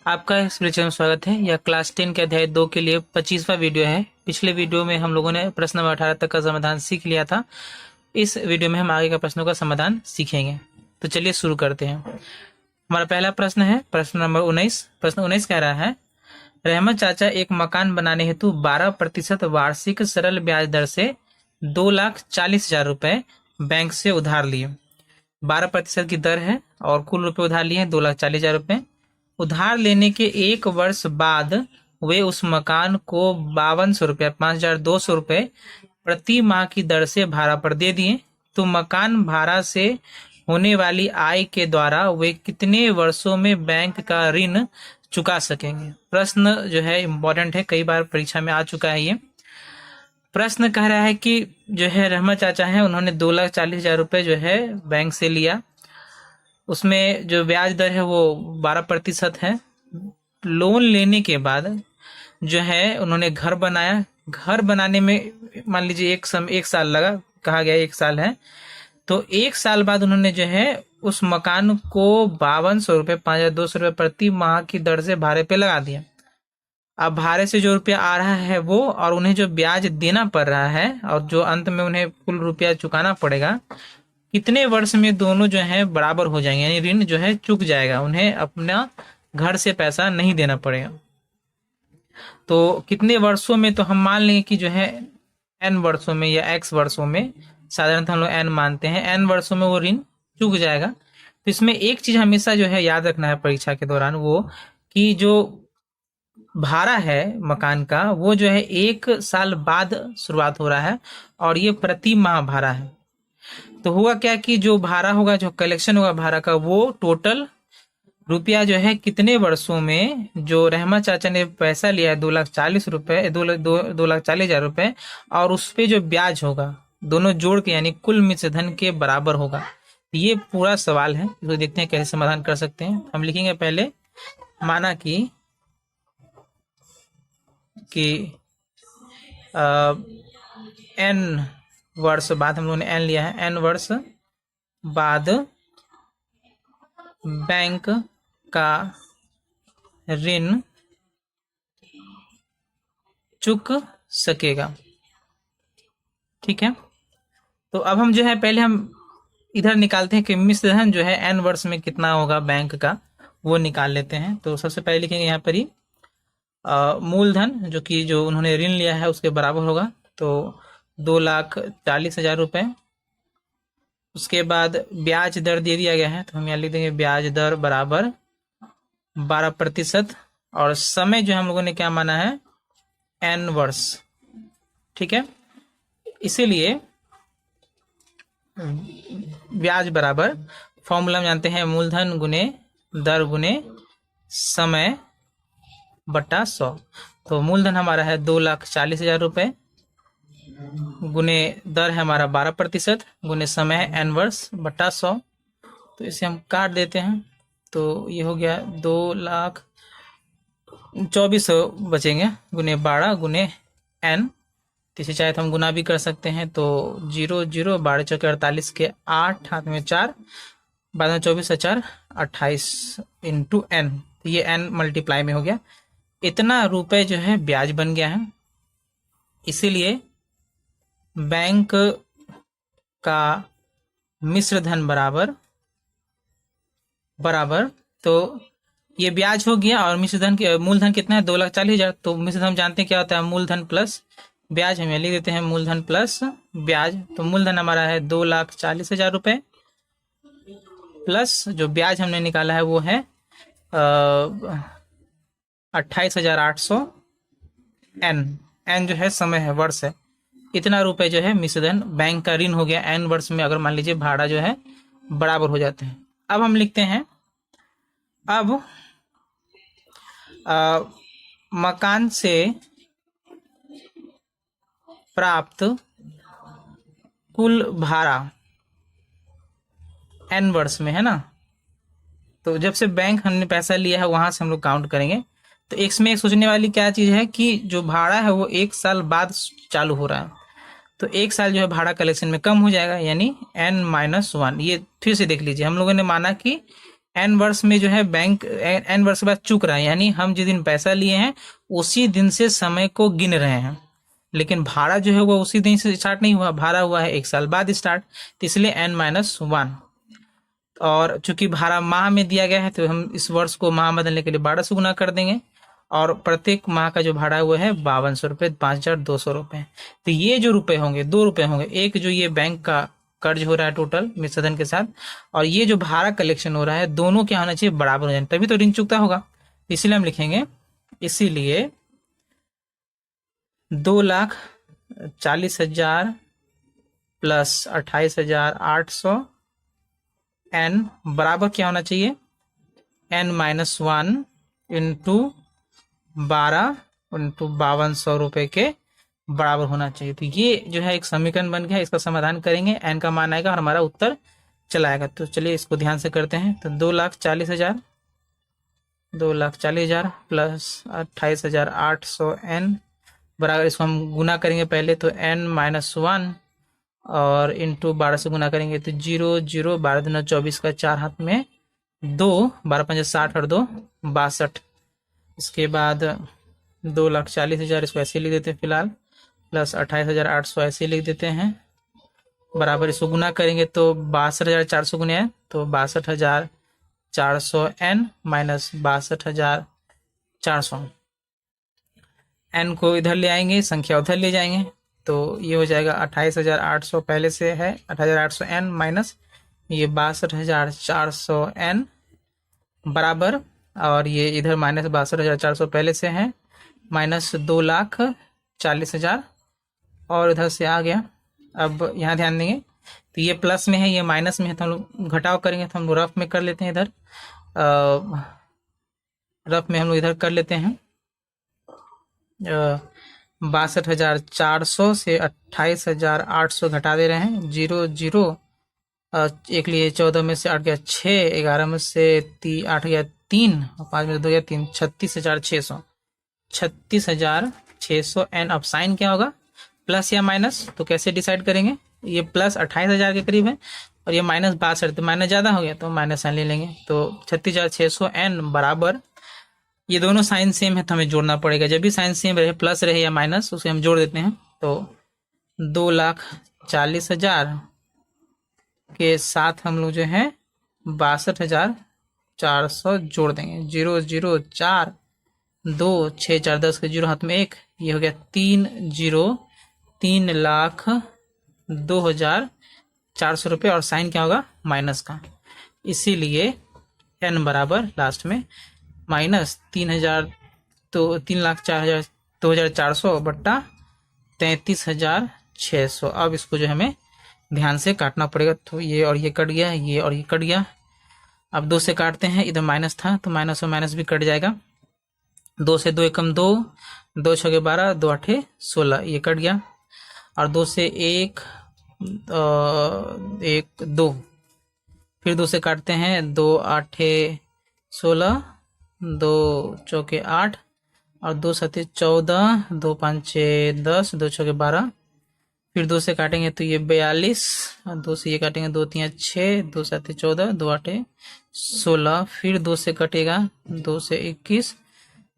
आपका इस वीडियो में स्वागत है। यह क्लास 10 के अध्याय 2 के लिए 25वां वीडियो है। पिछले वीडियो में हम लोगों ने प्रश्न नंबर 18 तक का समाधान सीख लिया था। इस वीडियो में हम आगे का प्रश्नों का समाधान सीखेंगे। तो चलिए शुरू करते हैं। हमारा पहला प्रश्न है प्रश्न नंबर 19। प्रश्न 19 कह रहा है, रहमत चाचा एक मकान बनाने हेतु 12% वार्षिक सरल ब्याज दर से 2,40,000 रुपए बैंक से उधार लिए। 12% की दर है और कुल रुपए उधार लिए हैं 2,40,000 रुपए। उधार लेने के 1 वर्ष बाद वे उस मकान को 5200 रुपया 5,200 रुपए प्रति माह की दर से भाड़ा पर दे दिए। तो मकान भाड़ा से होने वाली आय के द्वारा वे कितने वर्षों में बैंक का ऋण चुका सकेंगे। प्रश्न जो है इम्पोर्टेंट है, कई बार परीक्षा में आ चुका है। ये प्रश्न कह रहा है कि जो है रहमत चाचा है, उन्होंने 2,40,000 रुपए जो है बैंक से लिया। उसमें जो ब्याज दर है वो 12% है। लोन लेने के बाद जो है उन्होंने घर बनाया। घर बनाने में मान लीजिए एक साल लगा, कहा गया 1 साल है। तो 1 साल बाद उन्होंने जो है उस मकान को 5200 रुपये 5,200 रुपये प्रति माह की दर से भाड़े पे लगा दिया। अब भाड़े से जो रुपया आ रहा है वो और उन्हें जो ब्याज देना पड़ रहा है और जो अंत में उन्हें कुल रुपया चुकाना पड़ेगा, कितने वर्ष में दोनों जो है बराबर हो जाएंगे, यानी ऋण जो है चुक जाएगा, उन्हें अपना घर से पैसा नहीं देना पड़ेगा। तो कितने वर्षों में, तो हम मान लेंगे कि जो है n वर्षों में या x वर्षों में, साधारणतः हम लोग n मानते हैं, n वर्षों में वो ऋण चुक जाएगा। तो इसमें एक चीज हमेशा जो है याद रखना है परीक्षा के दौरान, वो कि जो भाड़ा है मकान का वो जो है 1 साल बाद शुरुआत हो रहा है और ये प्रति माह भाड़ा है। तो हुआ क्या कि जो भाड़ा होगा, जो कलेक्शन होगा भाड़ा का, वो टोटल रुपया जो है कितने वर्षों में, जो रहमत चाचा ने पैसा लिया है 2,40,000 रुपए 2,40,000 रुपए और उस पे जो ब्याज होगा दोनों जोड़ के यानी कुल मिश्र धन के बराबर होगा। ये पूरा सवाल है, इसको देखते हैं कैसे समाधान कर सकते हैं। हम लिखेंगे पहले, माना कि n वर्ष बाद, हम लोगों ने n लिया है, n वर्ष बाद बैंक का ऋण चुक सकेगा। ठीक है, तो अब हम जो है पहले हम इधर निकालते हैं कि मिश्र धन जो है n वर्ष में कितना होगा बैंक का, वो निकाल लेते हैं। तो सबसे पहले लिखेंगे यहाँ पर ही मूलधन जो कि जो उन्होंने ऋण लिया है उसके बराबर होगा, तो 2,40,000 रुपए। उसके बाद ब्याज दर दे दिया गया है, तो हम यहाँ लिख देंगे ब्याज दर बराबर 12% और समय जो हम लोगों ने क्या माना है, n वर्ष। ठीक है, इसीलिए ब्याज बराबर, फॉर्मूला हम जानते हैं, मूलधन गुने दर गुने समय बटा 100। तो मूलधन हमारा है 2,40,000 रुपए गुने दर है हमारा 12% गुने समय है n वर्ष बटा 100। तो इसे हम काट देते हैं, तो ये हो गया 2,24,000 बचेंगे गुने 12 गुने n। तो इसे चाहे तो हम गुना भी कर सकते हैं, तो 0 0 12 चौके 48 के 8 हाथ में 4 बाद में 24 4 28 इंटू n। तो ये n मल्टीप्लाई में हो गया। इतना रुपए जो है ब्याज बन गया है। इसीलिए बैंक का मिश्र धन बराबर तो ये ब्याज हो गया और मिश्र धन के मूलधन कितना है 2,40,000। तो मिश्र धन जानते हैं क्या होता है, मूलधन प्लस ब्याज। हम लिख देते हैं मूलधन प्लस ब्याज। तो मूलधन हमारा है 2,40,000 रुपए प्लस जो ब्याज हमने निकाला है वो है 28,800 n जो है समय है, वर्ष है। इतना रुपए जो है मिश्र धन बैंक का ऋण हो गया n वर्ष में, अगर मान लीजिए भाड़ा जो है बराबर हो जाते हैं। अब हम लिखते हैं, अब मकान से प्राप्त कुल भाड़ा n वर्ष में है ना, तो जब से बैंक हमने पैसा लिया है वहां से हम लोग काउंट करेंगे। तो इसमें एक सोचने वाली क्या चीज है कि जो भाड़ा है वो 1 साल बाद चालू हो रहा है, तो 1 साल जो है भाड़ा कलेक्शन में कम हो जाएगा, यानी n-1। ये फिर से देख लीजिए, हम लोगों ने माना कि एन वर्ष में जो है बैंक एन वर्ष के बाद चूक रहा है, यानी हम जिस दिन पैसा लिए हैं उसी दिन से समय को गिन रहे हैं। लेकिन भाड़ा जो है वो उसी दिन से स्टार्ट नहीं हुआ, भाड़ा हुआ है 1 साल बाद स्टार्ट, तो इसलिए n-1। और चूंकि भाड़ा माह में दिया गया है तो हम इस वर्ष को माह बदलने के लिए 12 से गुना कर देंगे, और प्रत्येक माह का जो भाड़ा है वो है 5200 रुपये, 5200 रुपये। तो ये जो रुपए होंगे 2 रुपए होंगे, एक जो ये बैंक का कर्ज हो रहा है टोटल मिश्रधन के साथ, और ये जो भाड़ा कलेक्शन हो रहा है, दोनों क्या होना चाहिए, बराबर हो जाए, तभी तो ऋण चुकता होगा। इसीलिए हम लिखेंगे, इसीलिए 2,40,000 प्लस 28,800 n बराबर क्या होना चाहिए, n-1 इंटू 12 इंटू 5200 रुपये के बराबर होना चाहिए। तो ये जो है एक समीकरण बन गया, इसका समाधान करेंगे, n का मान आएगा और हमारा उत्तर चला आएगा। तो चलिए इसको ध्यान से करते हैं। तो 2,40,000 प्लस 28,800 n बराबर, इसको हम गुना करेंगे पहले, तो n-1 और इंटू 12 से गुना करेंगे तो 0 0, 12 दूना 24 का 4 हाथ में 2, 12 पंजे 60 और 2 62। इसके बाद 2,40,000 इसको ऐसे लिख देते हैं फिलहाल, प्लस 28,800 ऐसे लिख देते हैं, बराबर इसको गुना करेंगे तो 62,400 गुने है तो 62,400 n माइनस 62,400। n को इधर ले आएंगे, संख्या उधर ले जाएंगे, तो ये हो जाएगा 28,800 पहले से है, 28,800 n माइनस ये 62,400 n बराबर, और ये इधर माइनस 62,400 पहले से है, माइनस 2,40,000 और इधर से आ गया। अब यहाँ ध्यान देंगे तो ये प्लस में है, ये माइनस में है, तो हम लोग घटाव करेंगे, तो हम लोग रफ में कर लेते हैं, इधर रफ में हम लोग इधर कर लेते हैं। 62,400 से 28,800 घटा दे रहे हैं, 0 0, एक लिए 14 में से 8 गया 6, 11 में से 8 गया 3, और 5 में से 2 गया 3, 36,600, 36,600 n। अब साइन क्या होगा, प्लस या माइनस, तो कैसे डिसाइड करेंगे, ये प्लस 28,000 के करीब है और ये माइनस 62, तो माइनस ज़्यादा हो गया तो माइनस साइन ले लेंगे। तो 36,600 n बराबर, ये दोनों साइन सेम है तो हमें जोड़ना पड़ेगा, जब भी साइन सेम रहे, प्लस रहे या माइनस, उसे हम जोड़ देते हैं। तो 2,40,000 के साथ हम लोग जो है 62,400 जोड़ देंगे, 0 0 4 2 6 4 10 के 0 हाथ में 1, ये हो गया 3 0, 3,02,400 रुपये, और साइन क्या होगा, माइनस का, इसीलिए n बराबर लास्ट में माइनस 3,000, तो 3,04,2,400 बट्टा 33,600। अब इसको जो हमें ध्यान से काटना पड़ेगा, तो ये और ये कट गया, ये और ये कट गया। अब 2 से काटते हैं, इधर माइनस था तो माइनस और माइनस भी कट जाएगा, 2 से 2 एकम 2, 2 छके 12, 2 8 16, ये कट गया, और 2 से 1 1 2, फिर 2 से काटते हैं, 2 8 16, 2 चौके 8, और 2 7 14, 2 5 10, 2 छके 12, फिर 2 से काटेंगे तो ये 42, और 2 से ये काटेंगे, 2 3 6, 2 7 14, 2 8 16, फिर 2 से कटेगा, 2 से 21,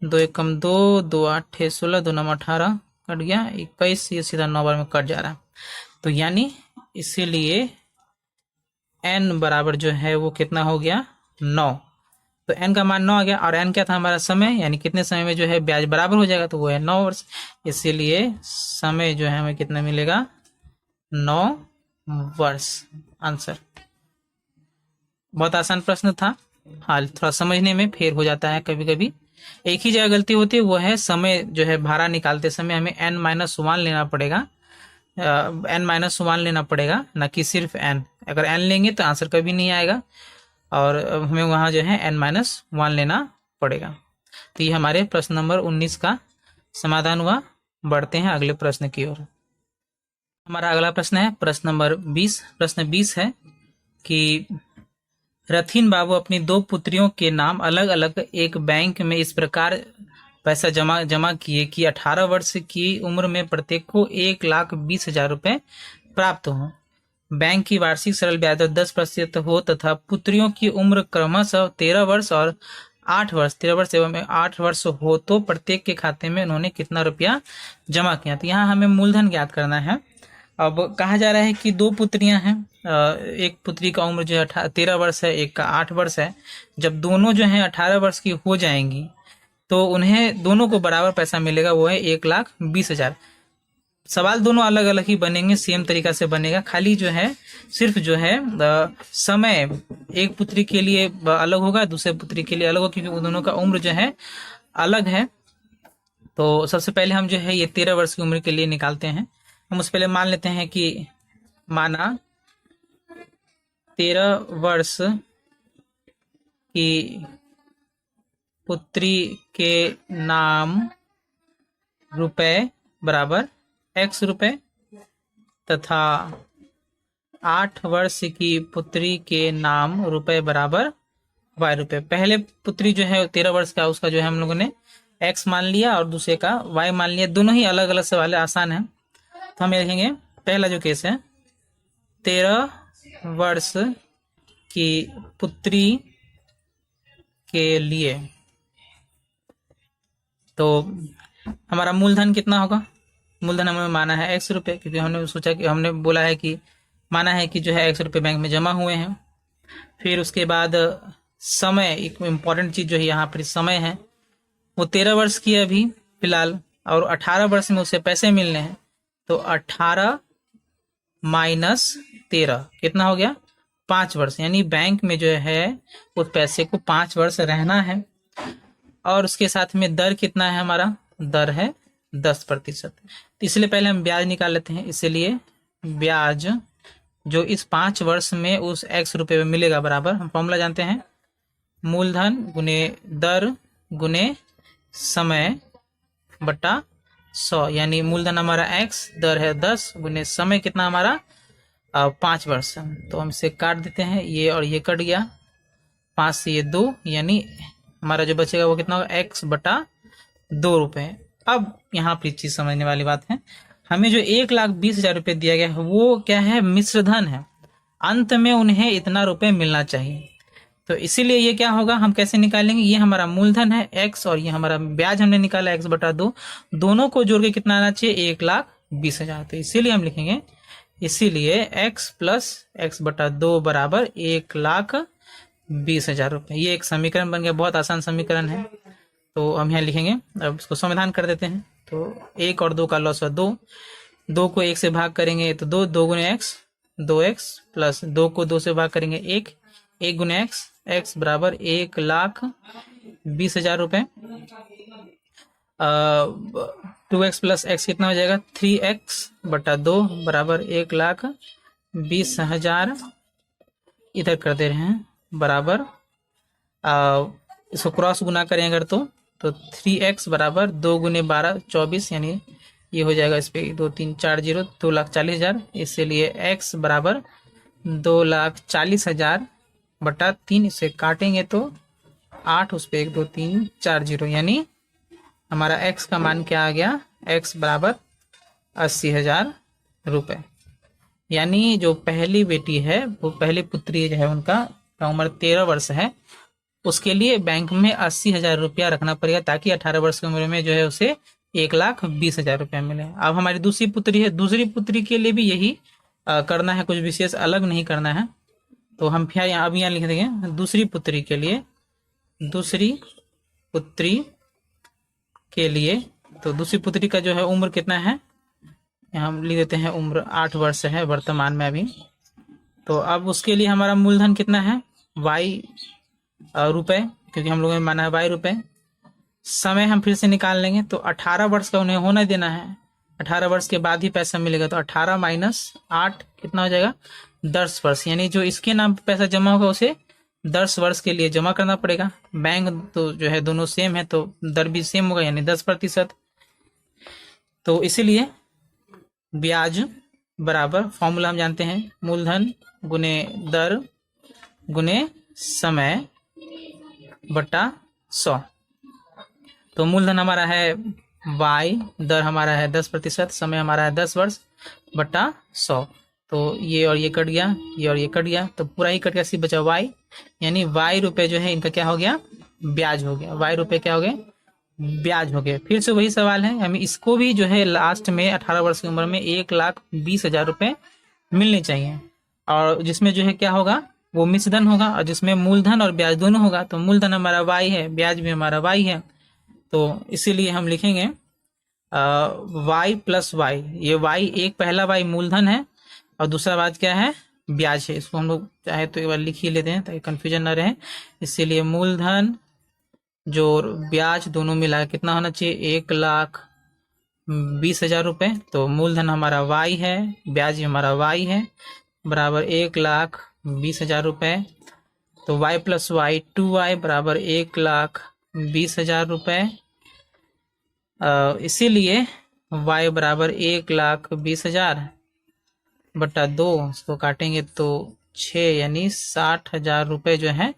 2 एकम 2, 2 8 16, 2 9 18 कट गया 21, ये सीधा 9 बार में कट जा रहा है। तो यानी इसीलिए n बराबर जो है वो कितना हो गया, 9। तो n का मान 9 आ गया, और n क्या था हमारा, समय, यानी कितने समय में जो है ब्याज बराबर हो जाएगा, तो वो है 9 वर्ष। इसीलिए समय जो है हमें कितना मिलेगा, 9 वर्ष। आंसर बहुत आसान प्रश्न था, हाँ थोड़ा समझने में फेर हो जाता है कभी कभी, एक ही जगह गलती होती है, वो है समय जो है भाड़ा निकालते समय हमें n-1 लेना पड़ेगा, n-1 लेना पड़ेगा, ना कि सिर्फ n। अगर n लेंगे तो आंसर कभी नहीं आएगा, और हमें वहाँ जो है n-1 लेना पड़ेगा। तो ये हमारे प्रश्न नंबर 19 का समाधान हुआ। बढ़ते हैं अगले प्रश्न की ओर। हमारा अगला प्रश्न है प्रश्न नंबर 20। प्रश्न 20 है कि रथीन बाबू अपनी 2 पुत्रियों के नाम अलग अलग एक बैंक में इस प्रकार पैसा जमा किए कि 18 वर्ष की उम्र में प्रत्येक को 1,20,000 रुपये प्राप्त हो। बैंक की वार्षिक सरल ब्याज दर 10% हो तथा पुत्रियों की उम्र क्रमशः 13 वर्ष और 8 वर्ष 13 वर्ष एवं 8 वर्ष हो तो प्रत्येक के खाते में उन्होंने कितना रुपया जमा किया। तो यहाँ हमें मूलधन ज्ञात करना है। अब कहा जा रहा है कि दो पुत्रियां हैं, एक पुत्री का उम्र जो है 13 वर्ष है, एक का 8 वर्ष है। जब दोनों जो है 18 वर्ष की हो जाएंगी तो उन्हें दोनों को बराबर पैसा मिलेगा, वो है 1,20,000। सवाल दोनों अलग अलग ही बनेंगे, सेम तरीका से बनेगा, खाली जो है सिर्फ जो है समय एक पुत्री के लिए अलग होगा, दूसरे पुत्री के लिए अलग होगा, क्योंकि दोनों का उम्र जो है अलग है। तो सबसे पहले हम जो है ये 13 वर्ष की उम्र के लिए निकालते हैं। हम उससे पहले मान लेते हैं कि माना 13 वर्ष की पुत्री के नाम रुपए बराबर x रुपए तथा 8 वर्ष की पुत्री के नाम रुपए बराबर y रुपए। पहले पुत्री जो है 13 वर्ष का, उसका जो है हम लोगों ने x मान लिया और दूसरे का y मान लिया। दोनों ही अलग अलग सवाल है, आसान है। तो हम लिखेंगे पहला जो केस है 13 वर्ष की पुत्री के लिए, तो हमारा मूलधन कितना होगा? मूलधन हमें माना है x रुपए, क्योंकि हमने सोचा कि हमने बोला है कि माना है कि जो है x रुपए बैंक में जमा हुए हैं। फिर उसके बाद समय, एक इम्पॉर्टेंट चीज जो है यहाँ पर समय है, वो 13 वर्ष की है अभी फिलहाल, और 18 वर्ष में उसे पैसे मिलने हैं। तो 18 माइनस 13 कितना हो गया? 5 वर्ष। यानी बैंक में जो है उस पैसे को 5 वर्ष रहना है। और उसके साथ में दर कितना है? हमारा दर है 10%। तो इसलिए पहले हम ब्याज निकाल लेते हैं। इसलिए ब्याज जो इस 5 वर्ष में उस x रुपए में मिलेगा बराबर, हम फॉर्मूला जानते हैं, मूलधन गुने दर गुने समय बटा 100। यानी मूलधन हमारा x, दर है 10, गुने समय कितना हमारा 5 वर्ष। तो हम इसे काट देते हैं, ये और ये कट गया, 5 से ये 2, यानी हमारा जो बचेगा वो कितना होगा? x बटा 2 रुपए। अब यहाँ पर चीज समझने वाली बात है, हमें जो 1,20,000 रुपए दिया गया है वो क्या है? मिश्र धन है। अंत में उन्हें इतना रुपए मिलना चाहिए। तो इसीलिए ये क्या होगा, हम कैसे निकालेंगे? ये हमारा मूलधन है x और ये हमारा ब्याज हमने निकाला x बटा 2, दोनों को जोड़ के कितना आना चाहिए? 1,20,000। तो इसीलिए हम लिखेंगे, इसीलिए x प्लस x बटा 2 बराबर 1,20,000 रुपए। ये एक समीकरण बन गया, बहुत आसान समीकरण है। तो हम यहाँ लिखेंगे, अब इसको समाधान कर देते हैं। तो 1 और 2 का लॉस है 2, 2 को 1 से भाग करेंगे तो 2, 2 गुने x 2x, प्लस 2 को 2 से भाग करेंगे 1, 1 गुने x, x बराबर 1,20,000 रुपए। 2x प्लस x कितना हो जाएगा? 3x बटा 2 बराबर 1,20,000। इधर कर दे रहे हैं बराबर, इसको क्रॉस गुना करें अगर तो 3x बराबर 2 गुने 12 24, यानी ये हो जाएगा इस पे 2 3 4 0, 2,40,000। इसलिए x बराबर 2,40,000 बटा 3, इसे काटेंगे तो 8, उस पे 1 2 3 4 0, यानी हमारा x का मान क्या आ गया? x बराबर 80,000 रुपए। यानी जो पहली बेटी है, वो पहली पुत्री जो है उनका उम्र 13 वर्ष है, उसके लिए बैंक में 80,000 रुपया रखना पड़ेगा, ताकि 18 वर्ष की उम्र में जो है उसे 1,20,000 रुपया मिले। अब हमारी दूसरी पुत्री है, दूसरी पुत्री के लिए भी यही करना है, कुछ विशेष अलग नहीं करना है। तो हम फिर अब यहाँ लिख देंगे दूसरी पुत्री के लिए, दूसरी पुत्री के लिए। तो दूसरी पुत्री का जो है उम्र कितना है? यहाँ हम लिख देते हैं उम्र 8 वर्ष है वर्तमान में अभी। तो अब उसके लिए हमारा मूलधन कितना है? y रुपए, क्योंकि हम लोगों ने माना है y रुपए। समय हम फिर से निकाल लेंगे, तो 18 वर्ष का उन्हें होना देना है, 18 वर्ष के बाद ही पैसा मिलेगा। तो 18 माइनस 8 कितना हो जाएगा? 10 वर्ष। यानी जो इसके नाम पे पैसा जमा होगा उसे 10 वर्ष के लिए जमा करना पड़ेगा। बैंक तो जो है दोनों सेम है, तो दर भी सेम होगा, यानी 10%। तो इसीलिए ब्याज बराबर, फॉर्मूला हम जानते हैं, मूलधन गुने दर गुने समय बटा 100। तो मूलधन हमारा है y, दर हमारा है 10%, समय हमारा है 10 वर्ष बटा 100। तो ये और ये कट गया, ये और ये कट गया, तो पूरा ही कट गया, सिर्फ बचा y, यानी y रुपए जो है इनका क्या हो गया, ब्याज हो गया। y रुपए क्या हो गए, ब्याज हो गए। फिर से वही सवाल है, हमें इसको भी जो है लास्ट में 18 वर्ष की उम्र में 1,20,000 रुपए मिलने चाहिए, और जिसमें जो है क्या होगा, वो मिश्रधन होगा, और जिसमें मूलधन और ब्याज दोनों होगा। तो मूलधन हमारा y है, ब्याज भी हमारा y है, तो इसीलिए हम लिखेंगे y प्लस वाई। ये y, एक पहला y मूलधन है और दूसरा बात क्या है, ब्याज है। इसको हम लोग चाहे तो एक बार लिख ही लेते हैं ताकि कंफ्यूजन ना रहे। इसीलिए मूलधन जो ब्याज दोनों मिला कितना होना चाहिए, 1,20,000 रुपए। तो मूलधन हमारा y है, ब्याज भी हमारा y है, बराबर 1,20,000 रुपए। तो y प्लस वाई 2y बराबर 1,20,000 रुपए। इसीलिए y बराबर 1,20,000 बटा 2, इसको काटेंगे तो 6, यानी 60,000 रुपए जो है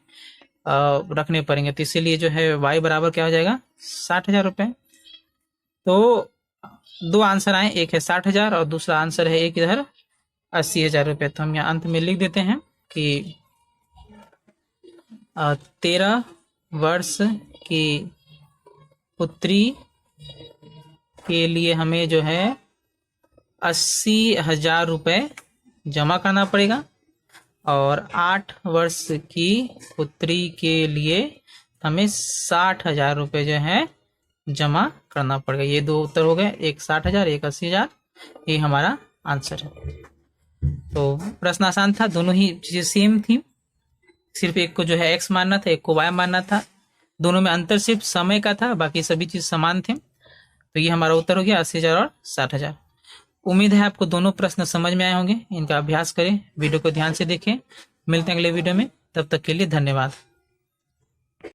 रखने पड़ेंगे। तो इसीलिए जो है y बराबर क्या हो जाएगा, 60,000 रुपए। तो दो आंसर आए, एक है 60,000 और दूसरा आंसर है एक इधर 80,000 रुपए। तो हम यहाँ अंत में लिख देते हैं कि 13 वर्ष की पुत्री के लिए हमें जो है 80,000 रुपए जमा करना पड़ेगा, और 8 वर्ष की पुत्री के लिए हमें 60,000 रुपए जो है जमा करना पड़ेगा। ये दो उत्तर हो गए, एक 60,000, एक 80,000, ये हमारा आंसर है। तो प्रश्न आसान था, दोनों ही चीजें सेम थी, सिर्फ एक को जो है x मानना था, एक को y मानना था। दोनों में अंतर सिर्फ समय का था, बाकी सभी चीज समान थे। तो ये हमारा उत्तर हो गया 80,000 और 60,000। उम्मीद है आपको दोनों प्रश्न समझ में आए होंगे। इनका अभ्यास करें, वीडियो को ध्यान से देखें। मिलते हैं अगले वीडियो में, तब तक के लिए धन्यवाद।